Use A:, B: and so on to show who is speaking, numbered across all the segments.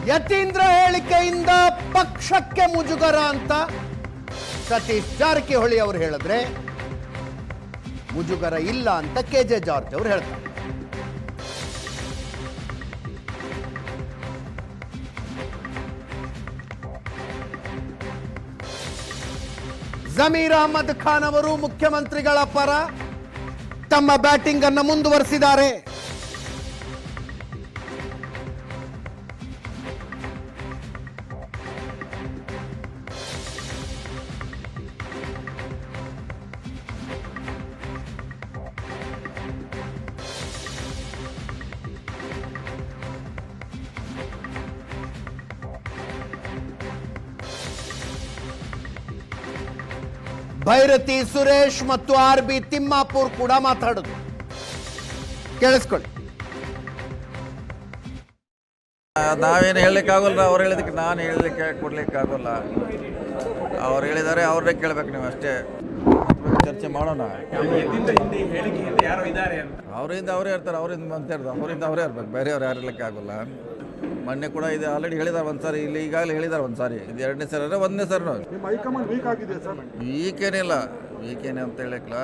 A: ಯತೀಂದ್ರ ಹೇಳಿಕೆಯಿಂದ ಪಕ್ಷಕ್ಕೆ ಮುಜುಗರ ಅಂತ ಸತೀಶ್ ಜಾರಕಿಹೊಳಿ ಅವರು ಹೇಳಿದ್ರೆ ಮುಜುಗರ ಇಲ್ಲ ಅಂತ ಕೆಜೆ ಜಾರ್ಜ್ ಅವರು ಹೇಳ್ತಾರೆ. ಜಮೀರ್ ಅಹಮದ್ ಖಾನ್ ಅವರು ಮುಖ್ಯಮಂತ್ರಿಗಳ ಪರ ತಮ್ಮ ಬ್ಯಾಟಿಂಗ್ ಅನ್ನು ಮುಂದುವರಿಸಿದ್ದಾರೆ. ಭೈರತಿ ಸುರೇಶ್ ಮತ್ತು ಆರ್.ಬಿ. ತಿಮ್ಮಾಪುರ್ ಕೂಡ ಮಾತಾಡುದು ಕೇಳಿಸ್ಕೊಳ್ಳಿ.
B: ನಾವೇನು ಹೇಳಲಿಕ್ಕಾಗಲ್ಲ, ಅವ್ರು ಹೇಳಿದಕ್ಕೆ ನಾನು ಹೇಳಲಿಕ್ಕೆ ಕೊಡ್ಲಿಕ್ಕಾಗಲ್ಲ. ಅವ್ರು ಹೇಳಿದ್ದಾರೆ, ಅವ್ರನ್ನೇ ಕೇಳ್ಬೇಕು ನೀವು ಅಷ್ಟೇ. ಚರ್ಚೆ ಮಾಡೋಣ. ಅವರಿಂದ ಅವರೇ ಇರ್ತಾರೆ, ಅವರಿಂದ ಅಂತ ಹೇಳ್ತಾರೆ, ಅವರಿಂದ ಅವರೇ ಇರ್ಬೇಕು, ಬೇರೆಯವ್ರು ಯಾರು ಇರ್ಲಿಕ್ಕೆ ಆಗೋಲ್ಲ. ಮೊನ್ನೆ ಕೂಡ ಇದು ಆಲ್ರೆಡಿ ಹೇಳಿದ್ದಾರೆ ಒಂದ್ಸಾರಿ, ಇಲ್ಲಿ ಈಗಾಗಲೇ ಹೇಳಿದ್ದಾರೆ ಒಂದ್ಸಾರಿ, ಇದು ಎರಡನೇ ಸರಿ ಅಂದರೆ ಒಂದನೇ ಸರಿ ನಾವು ವೀಕೇನಿಲ್ಲ, ವೀಕೇನೆ ಅಂತ ಹೇಳಿಕ್ಲ,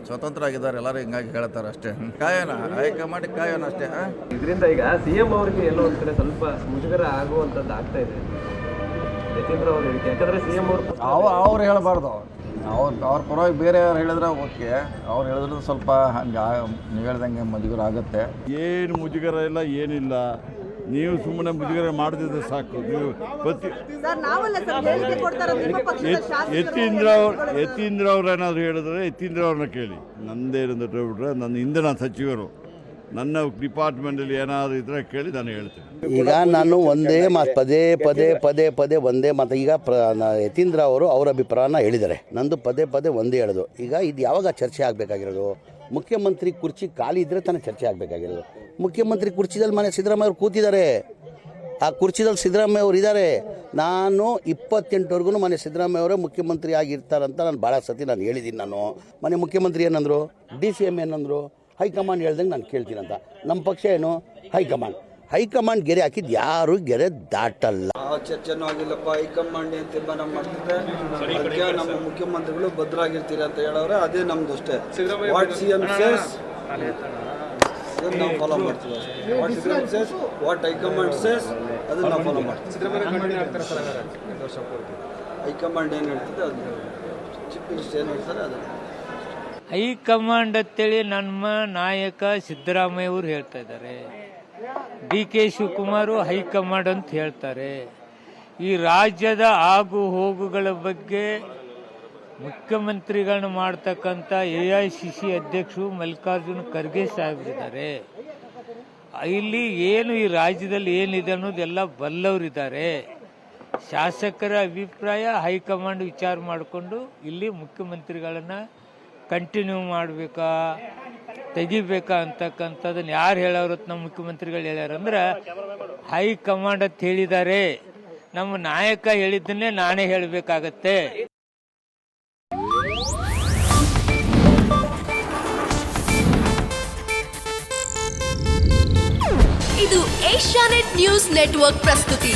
B: ಸ್ವತಂತ್ರ ಆಗಿದ್ದಾರೆ ಎಲ್ಲರೂ, ಹಿಂಗಾಗಿ ಹೇಳ್ತಾರೆ ಅಷ್ಟೇ. ಕಾಯೋಣ, ಹೈಕಮಾಂಡ್ ಕಾಯೋಣ ಅಷ್ಟೇ.
C: ಇದರಿಂದ ಈಗ ಸಿಎಂ ಅವರಿಗೆ ಎಲ್ಲೋ ಒಂದು ಕಡೆ ಸ್ವಲ್ಪ ಮುಜುಗರ ಆಗುವಂಥದ್ದು ಆಗ್ತಾ ಇದೆ ಯತೀಂದ್ರ ಅವ್ರ ಹೇಳಿಕೆ. ಯಾಕಂದ್ರೆ ಸಿಎಂ
B: ಅವ್ರು ಹೇಳಬಾರ್ದು, ಅವ್ರ ಪರವಾಗಿ ಬೇರೆ ಯಾರು ಹೇಳಿದ್ರೆ ಓಕೆ, ಅವ್ರು ಹೇಳಿದ್ರೆ ಸ್ವಲ್ಪ ಹಂಗೆ ನೀವು ಹೇಳ್ದಂಗೆ ಮುಜುಗರ ಆಗುತ್ತೆ.
D: ಏನು ಮುಜುಗರ ಇಲ್ಲ, ಏನಿಲ್ಲ. ನೀವು ಸುಮ್ಮನೆ ಮುಜುಗರ ಮಾಡದಿದ್ರೆ ಸಾಕು. ನೀವು ಯತೀಂದ್ರ ಅವ್ರು ಏನಾದ್ರು ಹೇಳಿದ್ರೆ ಯತೀಂದ್ರ ಅವ್ರನ್ನ ಕೇಳಿ. ನಂದೇನಂದ್ರೆ ಹೇಳ್ಬಿಟ್ರೆ ನನ್ನ ಹಿಂದೆ ನಾನು ಸಚಿವರು, ನನ್ನ ಡಿಪಾರ್ಟ್ಮೆಂಟಲ್ಲಿ ಏನಾದರೂ ಇದ್ರೆ ಕೇಳಿ ನಾನು ಹೇಳ್ತೇನೆ.
E: ಈಗ ನಾನು ಒಂದೇ ಮಾತು ಪದೇ ಪದೇ ಪದೇ ಪದೇ ಒಂದೇ ಮಾತು. ಈಗ ಯತೀಂದ್ರ ಅವರು ಅವರ ಅಭಿಪ್ರಾಯನ ಹೇಳಿದ್ದಾರೆ, ನಂದು ಪದೇ ಪದೇ ಒಂದೇ ಹೇಳೋದು. ಈಗ ಇದು ಯಾವಾಗ ಚರ್ಚೆ ಆಗಬೇಕಾಗಿರೋದು? ಮುಖ್ಯಮಂತ್ರಿ ಕುರ್ಚಿ ಖಾಲಿ ಇದ್ದರೆ ತಾನೇ ಚರ್ಚೆ ಆಗಬೇಕಾಗಿರೋದು. ಮುಖ್ಯಮಂತ್ರಿ ಕುರ್ಚಿದಲ್ಲಿ ಮನೆ ಸಿದ್ದರಾಮಯ್ಯ ಅವರು ಕೂತಿದ್ದಾರೆ, ಆ ಕುರ್ಚಿದಲ್ಲಿ ಸಿದ್ದರಾಮಯ್ಯ ಅವರು ಇದ್ದಾರೆ. ನಾನು 28ವರೆಗೂ ಮನೆ ಸಿದ್ದರಾಮಯ್ಯ ಅವರೇ ಮುಖ್ಯಮಂತ್ರಿ ಆಗಿರ್ತಾರಂತ ನಾನು ಭಾಳ ಸತಿ ನಾನು ಹೇಳಿದ್ದೀನಿ. ನಾನು ಮನೆ ಮುಖ್ಯಮಂತ್ರಿ ಏನಂದರು, DCM ಏನಂದರು, ಹೈಕಮಾಂಡ್ ಹೇಳ್ದಂಗೆ ನಾನು ಕೇಳ್ತೀನಂತ. ನಮ್ಮ ಪಕ್ಷ ಏನು ಹೈಕಮಾಂಡ್ ಗೆರೆ ಹಾಕಿದ್ದು ಯಾರು ಗೆರೆ ದಾಟಲ್ಲ.
F: ಚರ್ಚೆನೂ ಆಗಿಲ್ಲಪ್ಪ. ಹೈಕಮಾಂಡ್ ಏನು ತೀರ್ಮಾನ ಮಾಡ್ತಿದ್ರೆ ಅದಕ್ಕೆ ನಮ್ಮ ಮುಖ್ಯಮಂತ್ರಿಗಳು ಭದ್ರಾಗಿರ್ತೀರ ಅಂತ ಹೇಳೋರೆ, ಅದೇ ನಮ್ದು ಅಷ್ಟೇ. ವಾಟ್ CM ಸೇಸ್ ಅದನ್ನು ನಾವು ಫಾಲೋ ಮಾಡ್ತೀವಿ ಅಷ್ಟೇ. What CM says, what high command says ಅದನ್ನು ನಾವು ಫಾಲೋ ಮಾಡ್ತೀವಿ. ಹೈಕಮಾಂಡ್ ಏನು ಹೇಳ್ತದೆ ಅದು, ಚೀಫ್ ಮಿನಿಸ್ಟರ್ ಏನು ಹೇಳ್ತಾರೆ ಅದು.
G: ಹೈಕಮಾಂಡ್ ಅಂತೇಳಿ ನಮ್ಮ ನಾಯಕ ಸಿದ್ದರಾಮಯ್ಯ ಅವರು ಹೇಳ್ತಾ ಇದ್ದಾರೆ, DK ಶಿವಕುಮಾರ್ ಹೈಕಮಾಂಡ್ ಅಂತ ಹೇಳ್ತಾರೆ. ಈ ರಾಜ್ಯದ ಆಗು ಹೋಗುಗಳ ಬಗ್ಗೆ ಮುಖ್ಯಮಂತ್ರಿಗಳನ್ನ ಮಾಡ್ತಕ್ಕಂಥ AICC ಅಧ್ಯಕ್ಷರು ಮಲ್ಲಿಕಾರ್ಜುನ ಖರ್ಗೆ ಸಾಹೇಬರಿದ್ದಾರೆ. ಇಲ್ಲಿ ಏನು ಈ ರಾಜ್ಯದಲ್ಲಿ ಏನಿದೆ ಅನ್ನೋದೆಲ್ಲ ಬಲ್ಲವರಿದ್ದಾರೆ. ಶಾಸಕರ ಅಭಿಪ್ರಾಯ ಹೈಕಮಾಂಡ್ ವಿಚಾರ ಮಾಡಿಕೊಂಡು ಇಲ್ಲಿ ಮುಖ್ಯಮಂತ್ರಿಗಳನ್ನ ಕಂಟಿನ್ಯೂ ಮಾಡಬೇಕಾ ತೆಗಿಬೇಕಾ ಅಂತಕ್ಕಂಥದ್ದನ್ನು ಯಾರು ಹೇಳೋರು? ನಮ್ಮ ಮುಖ್ಯಮಂತ್ರಿಗಳು ಹೇಳ್ಯಾರಂದ್ರೆ ಹೈಕಮಾಂಡ್ ಅಂತ ಹೇಳಿದ್ದಾರೆ. ನಮ್ಮ ನಾಯಕ ಹೇಳಿದ್ದನ್ನೇ ನಾನೇ ಹೇಳಬೇಕಾಗತ್ತೆ.
H: ಇದು ಏಷ್ಯಾನೆಟ್ ನ್ಯೂಸ್ ನೆಟ್ವರ್ಕ್ ಪ್ರಸ್ತುತಿ.